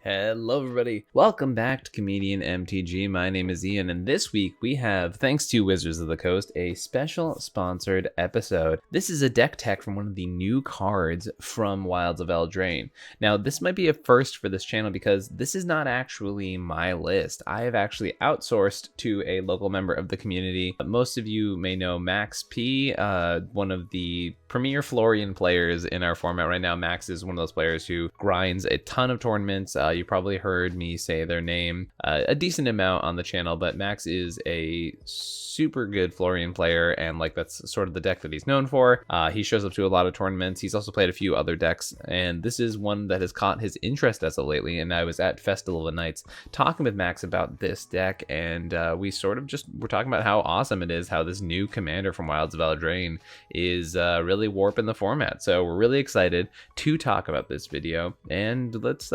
Hello everybody, welcome back to Comedian MTG. My name is Ian, and this week we have, thanks to Wizards of the Coast, a special sponsored episode. This is a deck tech from one of the new cards from Wilds of Eldraine. Now this might be a first for this channel because this is not actually my list. I have actually outsourced to a local member of the community. Most of you may know Max P, one of the premier Florian players in our format right now. Max is one of those players who grinds a ton of tournaments. You probably heard me say their name a decent amount on the channel, but Max is a super good Florian player, and like that's sort of the deck that he's known for. He shows up to a lot of tournaments. He's also played a few other decks, and this is one that has caught his interest as of lately. And I was at Festival of the Nights talking with Max about this deck, and we sort of just were talking about how awesome it is, how this new commander from Wilds of Eldraine is really warping the format. So we're really excited to talk about this video, and let's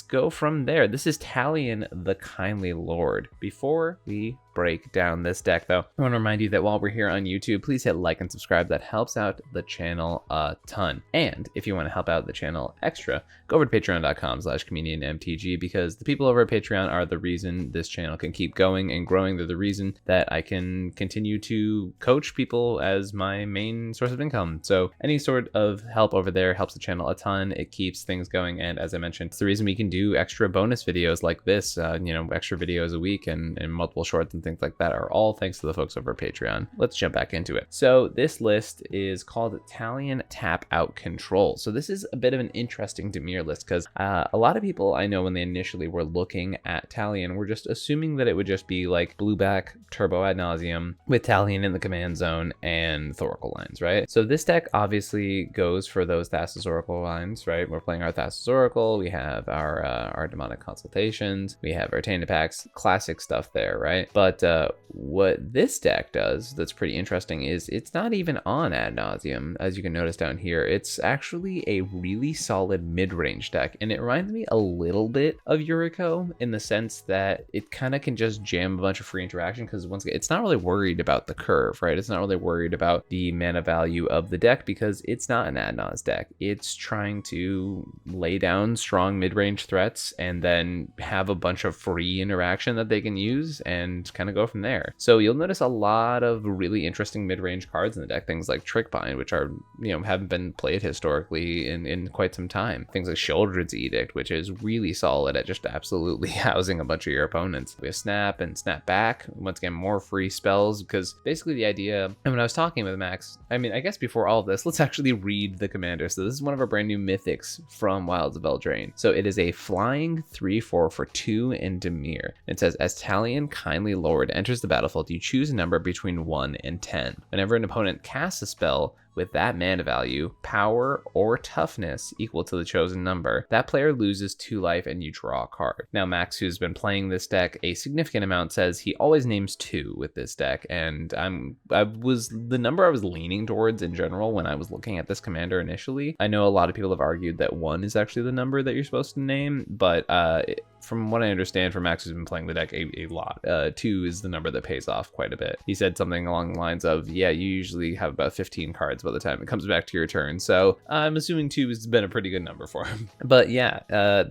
go from there. This is Talion the Kindly Lord. Before we break down this deck though, I want to remind you that while we're here on YouTube, please hit like and subscribe. That helps out the channel a ton. And if you want to help out the channel extra, go over to patreon.com/comedianmtg, because the people over at Patreon are the reason this channel can keep going and growing. They're the reason that I can continue to coach people as my main source of income. So any sort of help over there helps the channel a ton. It keeps things going, and as I mentioned, it's the reason we can do extra bonus videos like this. Extra videos a week and multiple shorts and things like that are all thanks to the folks over Patreon. Let's jump back into it. So this list is called Talion Tap Out Control. So this is a bit of an interesting Dimir list because a lot of people I know when they initially were looking at Talion were just assuming that it would just be like Blueback Turbo Ad Nauseam with Talion in the command zone and Thoracle lines, right? So this deck obviously goes for those Thassa's Oracle lines, right? We're playing our Thassa's Oracle, we have our Demonic Consultations, we have our Tainted Packs, classic stuff there, right? But what this deck does that's pretty interesting is it's not even on Ad Nauseam, as you can notice down here. It's actually a really solid mid-range deck, and it reminds me a little bit of Yuriko in the sense that it kind of can just jam a bunch of free interaction, because once again, it's not really worried about the curve, right? It's not really worried about the mana value of the deck because it's not an Ad Naus deck. It's trying to lay down strong mid-range threats and then have a bunch of free interaction that they can use and kind of go from there. So you'll notice a lot of really interesting mid-range cards in the deck, things like Trickbind, which are, haven't been played historically in quite some time. Things like Sheoldred's Edict, which is really solid at just absolutely housing a bunch of your opponents. We have Snap and Snap Back, once again, more free spells, because basically the idea, and when I was talking with Max, I guess before all of this, let's actually read the commander. So this is one of our brand new mythics from Wilds of Eldraine. So it is a flying 3/4 for 2 in Dimir. It says, as Talion Kindly Lord enters the battlefield, you choose a number between 1 and 10. Whenever an opponent casts a spell with that mana value, power, or toughness equal to the chosen number, that player loses 2 life and you draw a card. Now Max, who's been playing this deck a significant amount, says he always names 2 with this deck, and the number I was leaning towards in general when I was looking at this commander initially. I know a lot of people have argued that 1 is actually the number that you're supposed to name, but from what I understand from Max, who's been playing the deck a lot, 2 is the number that pays off quite a bit. He said something along the lines of, yeah, you usually have about 15 cards by the time it comes back to your turn. So I'm assuming 2 has been a pretty good number for him. But yeah,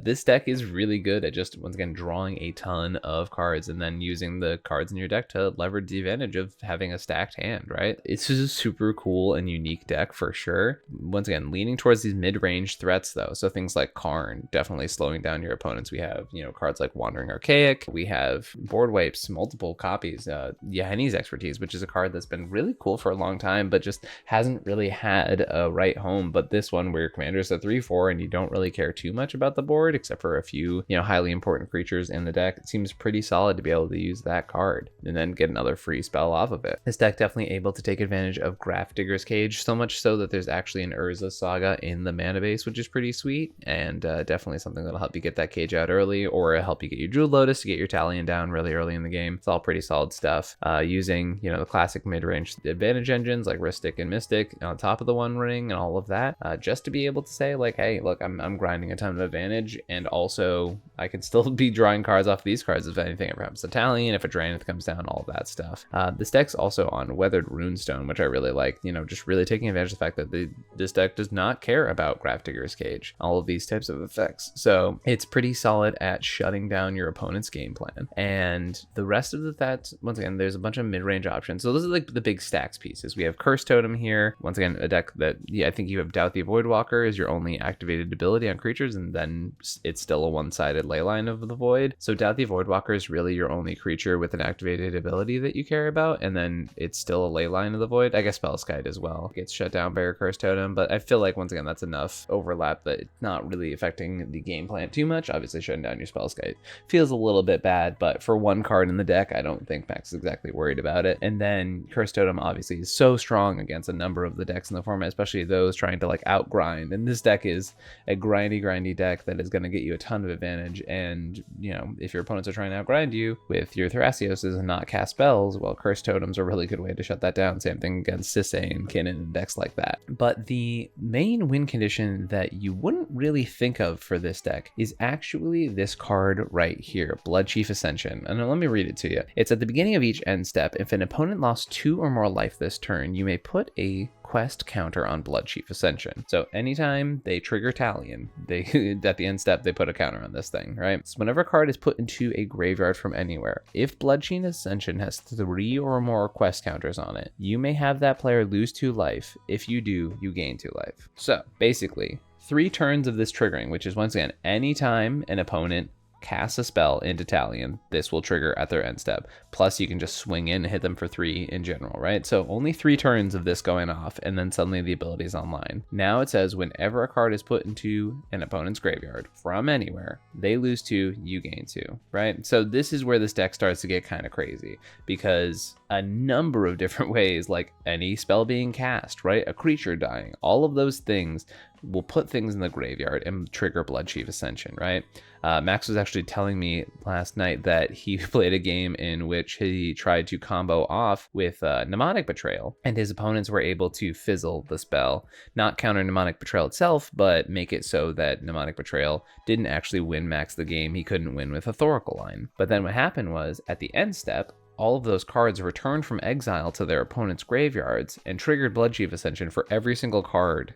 this deck is really good at just, once again, drawing a ton of cards and then using the cards in your deck to leverage the advantage of having a stacked hand, right? It's just a super cool and unique deck for sure. Once again, leaning towards these mid-range threats though. So things like Karn, definitely slowing down your opponents. We have, cards like Wandering Archaic. We have board wipes, multiple copies. Yahenni's Expertise, which is a card that's been really cool for a long time, but just hasn't really had a right home. But this one, where your commander is a 3/4 and you don't really care too much about the board, except for a few, highly important creatures in the deck, it seems pretty solid to be able to use that card and then get another free spell off of it. This deck definitely able to take advantage of Grafdigger's Cage, so much so that there's actually an Urza Saga in the mana base, which is pretty sweet, and definitely something that'll help you get that cage out early, or help you get your Jewel Lotus to get your Talion down really early in the game. It's all pretty solid stuff. Using, the classic mid-range advantage engines like Rhystic and Mystic, like on top of the One Ring and all of that, just to be able to say like, hey, look, I'm grinding a ton of advantage, and also I can still be drawing cards off these cards if anything ever happens to Talion, if a Draenith comes down, all of that stuff. This deck's also on Weathered Runestone, which I really like, you know, just really taking advantage of the fact that this deck does not care about Grafdigger's Cage, all of these types of effects. So it's pretty solid at shutting down your opponent's game plan. And the rest of that, once again, there's a bunch of mid-range options. So those are like the big stacks pieces. We have Curse Totem here. Once again, a deck that, yeah, I think you have Doubt the Voidwalker is your only activated ability on creatures, and then it's still a one-sided leyline of the void. So Doubt the Voidwalker is really your only creature with an activated ability that you care about, and then it's still a leyline of the void. I guess Spellskite as well gets shut down by your Curse Totem, but I feel like once again that's enough overlap that it's not really affecting the game plan too much. Obviously shutting down your Spellskite feels a little bit bad, but for one card in the deck, I don't think Max is exactly worried about it. And then Curse Totem obviously is so strong against a number of the decks in the format, especially those trying to like outgrind. And this deck is a grindy deck that is going to get you a ton of advantage. And you know, if your opponents are trying to outgrind you with your Thrasioses and not cast spells, well, Curse Totem's a really good way to shut that down. Same thing against Sisay and Kinnan and decks like that. But the main win condition that you wouldn't really think of for this deck is actually this card right here, Bloodchief Ascension. And let me read it to you. It's at the beginning of each end step. If an opponent lost 2 or more life this turn, you may put a quest counter on Bloodchief Ascension. So anytime they trigger Talion, they at the end step they put a counter on this thing, right? So whenever a card is put into a graveyard from anywhere, if Bloodchief Ascension has 3 or more quest counters on it, you may have that player lose 2 life. If you do, you gain 2 life. So basically 3 turns of this triggering, which is once again anytime an opponent cast a spell into Talion, this will trigger at their end step. Plus you can just swing in and hit them for 3 in general, right? So only 3 turns of this going off, and then suddenly the ability is online. Now it says whenever a card is put into an opponent's graveyard from anywhere, they lose 2, you gain 2, right? So this is where this deck starts to get kind of crazy, because a number of different ways, like any spell being cast, right? A creature dying, all of those things will put things in the graveyard and trigger Bloodchief Ascension, right? Max was actually telling me last night that he played a game in which he tried to combo off with Mnemonic Betrayal, and his opponents were able to fizzle the spell, not counter Mnemonic Betrayal itself, but make it so that Mnemonic Betrayal didn't actually win Max the game. He couldn't win with a Thoracle line. But then what happened was, at the end step, all of those cards returned from exile to their opponent's graveyards and triggered Bloodchief Ascension for every single card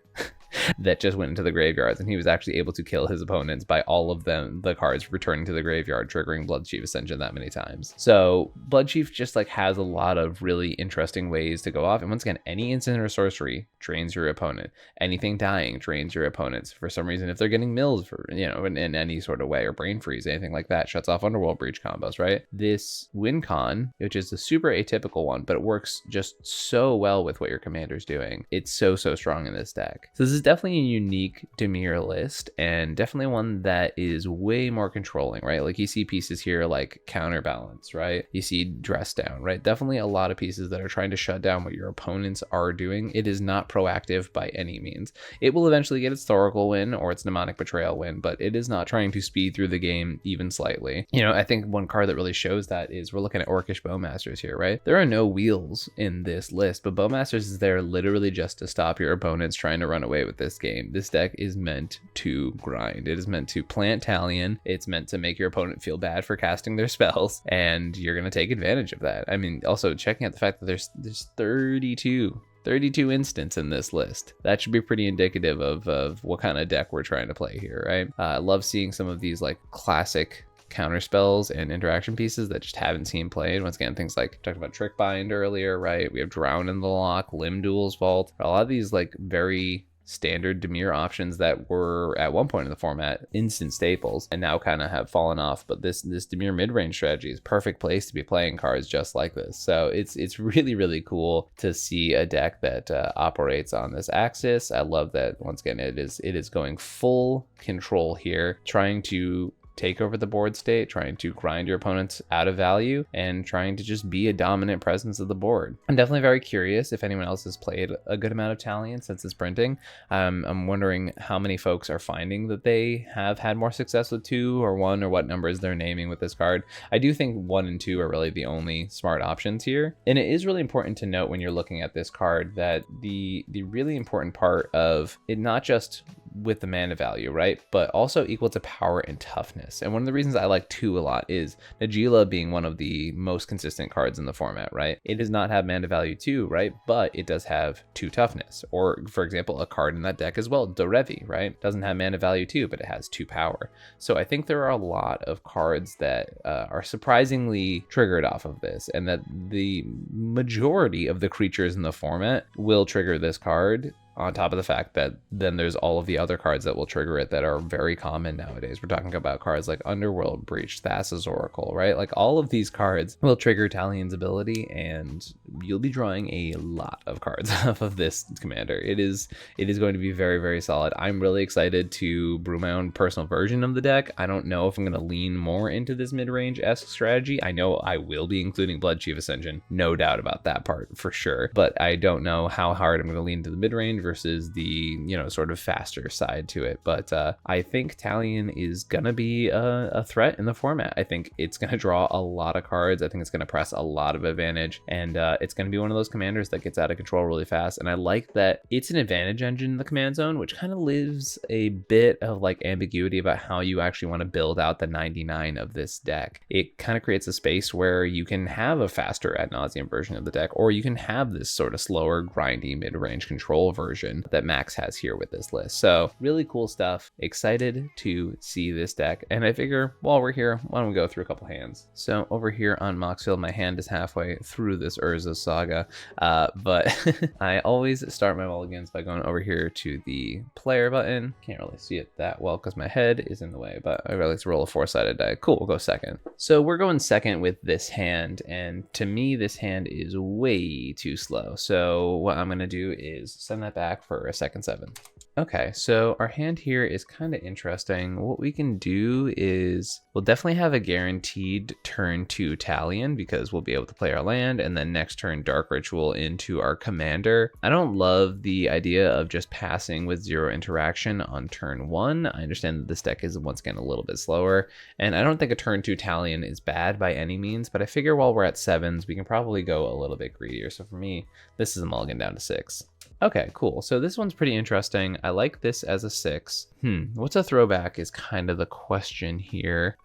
that just went into the graveyards, and he was actually able to kill his opponents by all of them, the cards returning to the graveyard, triggering Bloodchief Ascension that many times. So Bloodchief just like has a lot of really interesting ways to go off. And once again, any instant or sorcery drains your opponent. Anything dying drains your opponents. For some reason, if they're getting mills for, you know, in any sort of way, or brain freeze, anything like that, shuts off Underworld Breach combos, right? This win con, which is a super atypical one, but it works just so well with what your commander's doing. It's so strong in this deck. So this is definitely a unique Dimir list, and definitely one that is way more controlling, right? Like you see pieces here like Counterbalance, right? You see Dress Down, right? Definitely a lot of pieces that are trying to shut down what your opponents are doing. It is not proactive by any means. It will eventually get its Thoracle win or its Mnemonic Betrayal win, but it is not trying to speed through the game even slightly. You know, I think one card that really shows that is we're looking at Orcish Bowmasters here, right? There are no wheels in this list, but Bowmasters is there literally just to stop your opponents trying to run away with this game. This deck is meant to grind. It is meant to plant Talion. It's meant to make your opponent feel bad for casting their spells, and you're going to take advantage of that. I mean, also checking out the fact that there's 32 instants in this list. That should be pretty indicative of what kind of deck we're trying to play here, right? I love seeing some of these like classic counter spells and interaction pieces that just haven't seen played. Once again, things like talked about Trick Bind earlier, right? We have Drown in the Lock, Limb Duel's Vault, a lot of these like very standard Dimir options that were at one point in the format instant staples and now kind of have fallen off. But this Dimir mid-range strategy is perfect place to be playing cards just like this. So it's really cool to see a deck that operates on this axis. I love that once again it is going full control here, trying to take over the board state, trying to grind your opponents out of value, and trying to just be a dominant presence of the board. I'm definitely very curious if anyone else has played a good amount of Talion since it's printing. I'm wondering how many folks are finding that they have had more success with 2 or 1, or what numbers they're naming with this card. I do think 1 and 2 are really the only smart options here. And it is really important to note when you're looking at this card that the really important part of it, not just with the mana value, right, but also equal to power and toughness. And one of the reasons I like 2 a lot is Najeela being one of the most consistent cards in the format, right? It does not have mana value 2, right, but it does have 2 toughness. Or for example, a card in that deck as well, Dorevi, right, doesn't have mana value 2, but it has 2 power. So I think there are a lot of cards that are surprisingly triggered off of this, and that the majority of the creatures in the format will trigger this card, on top of the fact that then there's all of the other cards that will trigger it that are very common nowadays. We're talking about cards like Underworld Breach, Thassa's Oracle, right? Like all of these cards will trigger Talion's ability, and you'll be drawing a lot of cards off of this commander. It is going to be very, very solid. I'm really excited to brew my own personal version of the deck. I don't know if I'm going to lean more into this mid-range-esque strategy. I know I will be including Bloodchief Ascension, no doubt about that part for sure, but I don't know how hard I'm going to lean to the mid-range versus the, you know, sort of faster side to it. But I think Talion is gonna be a threat in the format. I think it's gonna draw a lot of cards. I think it's gonna press a lot of advantage, and it's gonna be one of those commanders that gets out of control really fast. And I like that it's an advantage engine in the command zone, which kind of lives a bit of like ambiguity about how you actually want to build out the 99 of this deck. It kind of creates a space where you can have a faster ad nauseam version of the deck, or you can have this sort of slower, grindy mid-range control version that Max has here with this list. So really cool stuff. Excited to see this deck. And I figure while we're here, why don't we go through a couple hands. So over here on Moxfield, my hand is halfway through this Urza saga, but I always start my mulligans by going over here to the player button. Can't really see it that well because my head is in the way, but I really like to roll a 4-sided die. Cool, we'll go second. So we're going second with this hand, and to me this hand is way too slow. So what I'm gonna do is send that back for a second 7. Okay, so our hand here is kind of interesting. What we can do is we'll definitely have a guaranteed turn 2 Talion because we'll be able to play our land, and then next turn Dark Ritual into our commander. I don't love the idea of just passing with 0 interaction on turn 1. I understand that this deck is once again a little bit slower, and I don't think a turn 2 Talion is bad by any means, but I figure while we're at 7s, we can probably go a little bit greedier. So for me, this is a mulligan down to 6. Okay, cool. So this one's pretty interesting. I like this as a 6. What's a throwback is kind of the question here.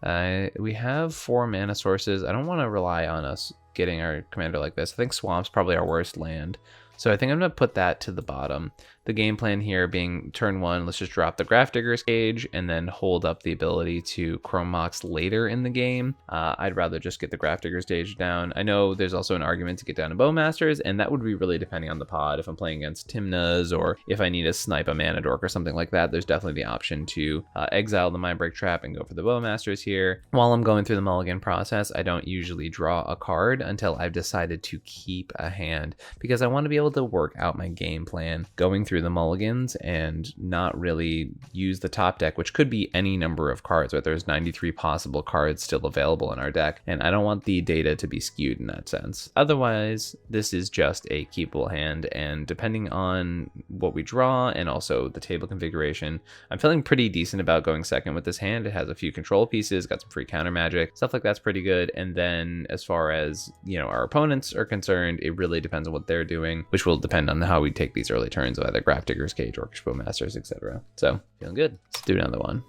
We have 4 mana sources. I don't want to rely on us getting our commander like this. I think Swamp's probably our worst land. So I think I'm going to put that to the bottom. The game plan here being turn 1, let's just drop the Grafdigger's Cage and then hold up the ability to Chrome Mox later in the game. I'd rather just get the Grafdigger's Cage down. I know there's also an argument to get down to Bowmasters, and that would be really depending on the pod. If I'm playing against Timnas, or if I need to snipe a Mana Dork or something like that, there's definitely the option to exile the Mindbreak Trap and go for the Bowmasters here. While I'm going through the mulligan process, I don't usually draw a card until I've decided to keep a hand, because I want to be able to work out my game plan going through the mulligans and not really use the top deck, which could be any number of cards, right? There's 93 possible cards still available in our deck, and I don't want the data to be skewed in that sense. Otherwise, this is just a keepable hand, and depending on what we draw and also the table configuration, I'm feeling pretty decent about going second with this hand. It has a few control pieces, got some free counter magic, stuff like that's pretty good. And then as far as, you know, our opponents are concerned, it really depends on what they're doing, which will depend on how we take these early turns of either Grafdigger's Cage, Orcish Bowmasters, etc. So feeling good. Let's do another one.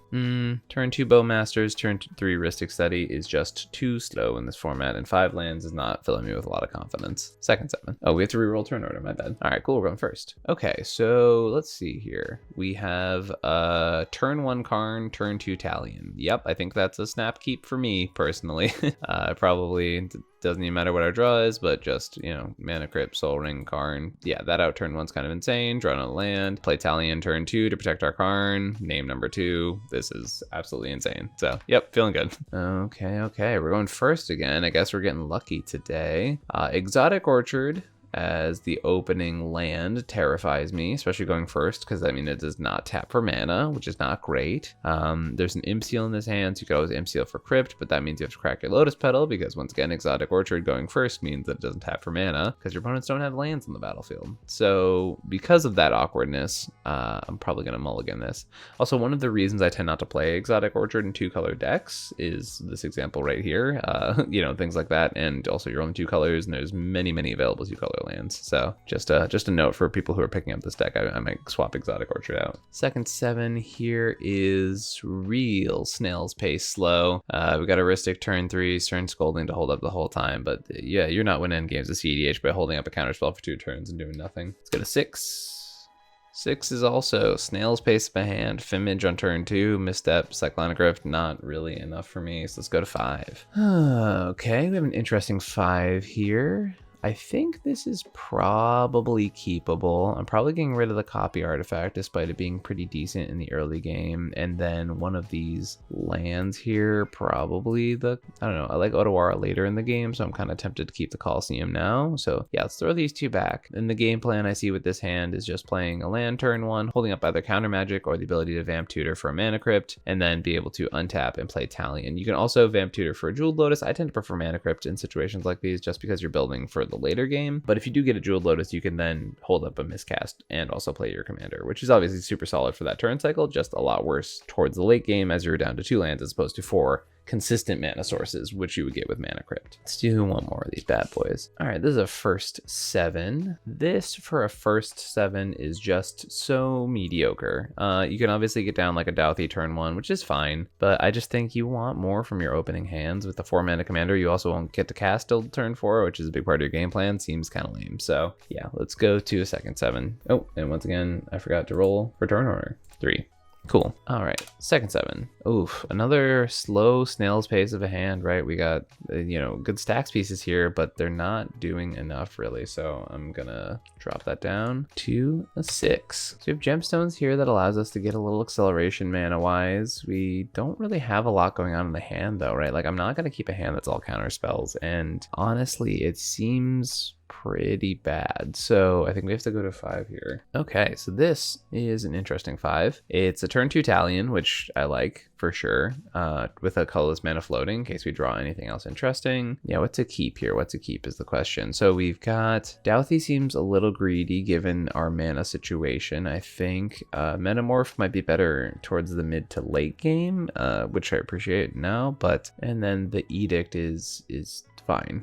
Turn 2 Bowmasters, turn 3 Rhystic Study is just too slow in this format, and 5 lands is not filling me with a lot of confidence. Second 7. Oh, we have to reroll turn order, my bad. All right, cool, we're going first. Okay, so let's see here. We have turn 1 Karn, turn 2 Talion. Yep, I think that's a snap keep for me personally. Probably doesn't even matter what our draw is, but just, you know, Mana Crypt, Soul Ring, Karn. Yeah, that out turn 1's kind of insane. Draw on a land, play Talion turn 2 to protect our Karn, name number 2. This is absolutely insane. So, yep, feeling good. Okay, we're going first again. I guess we're getting lucky today. Exotic Orchard as the opening land terrifies me, especially going first, because I mean it does not tap for mana, which is not great. There's an Imp Seal in this hand, so you could always Imp Seal for Crypt, but that means you have to crack your Lotus Petal, because once again, Exotic Orchard going first means that it doesn't tap for mana, because your opponents don't have lands on the battlefield. So because of that awkwardness, I'm probably going to mulligan this. Also, one of the reasons I tend not to play Exotic Orchard in 2-color decks is this example right here, you know, things like that, and also you're only 2 colors, and there's many available 2-color lands. So just a note for people who are picking up this deck, I might swap Exotic Orchard out. Second 7 here is real snail's pace slow. We got Aristic turn 3, Stern Scolding to hold up the whole time, but yeah, you're not winning games of cEDH by holding up a counterspell for 2 turns and doing nothing. Let's go to 6. 6 is also Snail's Pace of a hand, Fimage on turn 2, Misstep, Cyclonic Rift, not really enough for me, so let's go to 5. Okay, we have an interesting 5 here. I think this is probably keepable. I'm probably getting rid of the copy artifact despite it being pretty decent in the early game. And then one of these lands here, probably I don't know, I like Otawara later in the game, so I'm kind of tempted to keep the Colosseum now. So yeah, let's throw these 2 back. And the game plan I see with this hand is just playing a land turn 1, holding up either counter magic or the ability to Vamp Tutor for a Mana Crypt, and then be able to untap and play Talion. You can also Vamp Tutor for a Jeweled Lotus. I tend to prefer Mana Crypt in situations like these just because you're building for the later game, but if you do get a Jeweled Lotus, you can then hold up a miscast and also play your commander, which is obviously super solid for that turn cycle, just a lot worse towards the late game as you're down to 2 lands as opposed to 4 consistent mana sources, which you would get with Mana Crypt. Let's do one more of these bad boys. All right, this is a first 7. This for a first 7 is just so mediocre. You can obviously get down like a Douthie turn 1, which is fine, but I just think you want more from your opening hands. With the 4-mana commander, you also won't get to cast till turn 4, which is a big part of your game plan. Seems kind of lame. So yeah, let's go to a second 7. Oh, and once again, I forgot to roll for turn order. 3. Cool. All right, second 7. Oof, another slow snail's pace of a hand, right? We got, you know, good stacks pieces here, but they're not doing enough really. So I'm gonna drop that down to a 6. So we have gemstones here that allows us to get a little acceleration mana wise. We don't really have a lot going on in the hand though, right? Like I'm not gonna keep a hand that's all counter spells. And honestly, it seems pretty bad. So I think we have to go to 5 here. Okay, so this is an interesting 5. It's a turn 2 Talion, which I like for sure, with a colorless mana floating in case we draw anything else interesting. Yeah, what to keep here? What to keep is the question. So we've got Douthie seems a little greedy given our mana situation. I think Metamorph might be better towards the mid to late game, which I appreciate now, but and then the Edict is fine.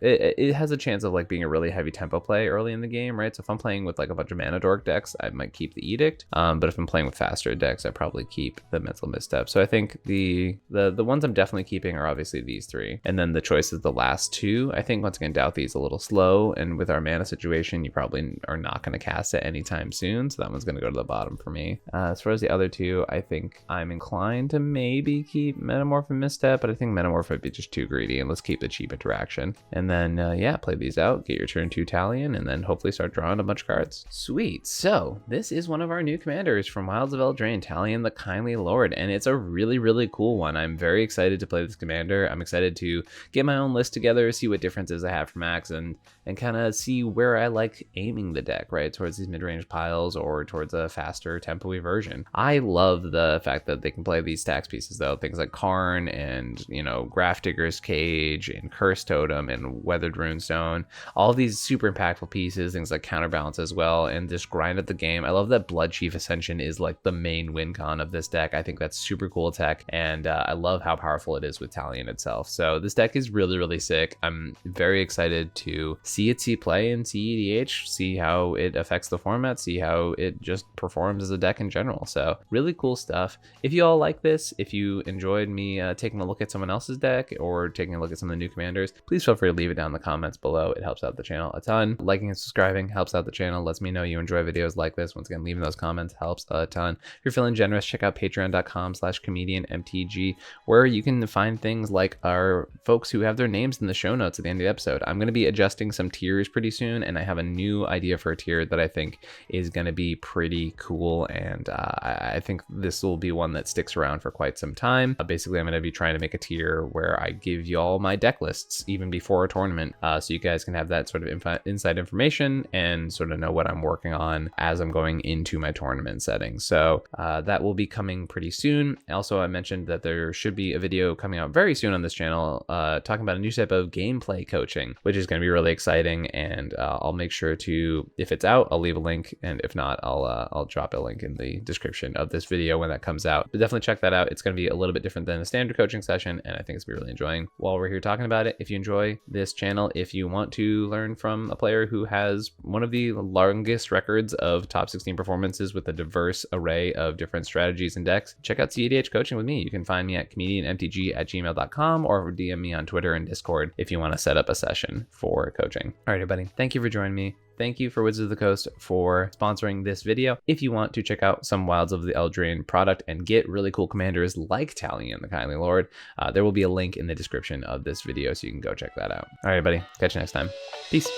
it has a chance of like being a really heavy tempo play early in the game, right? So if I'm playing with like a bunch of mana dork decks, I might keep the Edict. But if I'm playing with faster decks, I probably keep the Mental Misstep. So I think the ones I'm definitely keeping are obviously these 3. And then the choice is the last 2. I think once again, Douthie is a little slow, and with our mana situation, you probably are not going to cast it anytime soon. So that one's going to go to the bottom for me. As far as the other 2, I think I'm inclined to maybe keep Metamorph and Misstep, but I think Metamorph would be just too greedy, and let's keep the cheap interaction. And then yeah, play these out, get your turn 2 Talion, and then hopefully start drawing a bunch of cards. Sweet. So this is one of our new commanders from Wilds of Eldraine, Talion the Kindly Lord, and it's a really cool one. I'm very excited to play this commander. I'm excited to get my own list together, see what differences I have from Max, and kind of see where I like aiming the deck, right? Towards these mid-range piles or towards a faster tempo-y version. I love the fact that they can play these stacks pieces though, things like Karn and, you know, Grafdigger's Cage and Curse Totem and Weathered Runestone, all these super impactful pieces, things like Counterbalance as well, and just grind up the game. I love that Blood Chief Ascension is like the main win con of this deck. I think that's super cool tech, and I love how powerful it is with Talion itself. So this deck is really sick. I'm very excited to see it see play in cEDH, see how it affects the format, see how it just performs as a deck in general. So really cool stuff. If you all like this, if you enjoyed me taking a look at someone else's deck or taking a look at some of the new commanders, please feel free to leave it down in the comments below. It helps out the channel a ton. Liking and subscribing helps out the channel, lets me know you enjoy videos like this. Once again, leaving those comments helps a ton. If you're feeling generous, check out patreon.com/comedianmtg, where you can find things like our folks who have their names in the show notes at the end of the episode. I'm going to be adjusting some tiers pretty soon, and I have a new idea for a tier that I think is going to be pretty cool, and I think this will be one that sticks around for quite some time. Basically, I'm going to be trying to make a tier where I give y'all my deck list lists even before a tournament, so you guys can have that sort of inside information and sort of know what I'm working on as I'm going into my tournament settings. So that will be coming pretty soon. Also, I mentioned that there should be a video coming out very soon on this channel talking about a new type of gameplay coaching, which is going to be really exciting. And I'll make sure to, if it's out, I'll leave a link, and if not, I'll drop a link in the description of this video when that comes out. But definitely check that out. It's going to be a little bit different than a standard coaching session, and I think it's going to be really enjoying while we're here talking about it. If you enjoy this channel, if you want to learn from a player who has one of the longest records of top 16 performances with a diverse array of different strategies and decks, check out cEDH coaching with me. You can find me at comedianmtg@gmail.com or DM me on Twitter and Discord if you want to set up a session for coaching. All right, everybody, thank you for joining me. Thank you for Wizards of the Coast for sponsoring this video. If you want to check out some Wilds of the Eldraine product and get really cool commanders like Talion, the Kindly Lord, there will be a link in the description of this video, so you can go check that out. All right, everybody, catch you next time. Peace.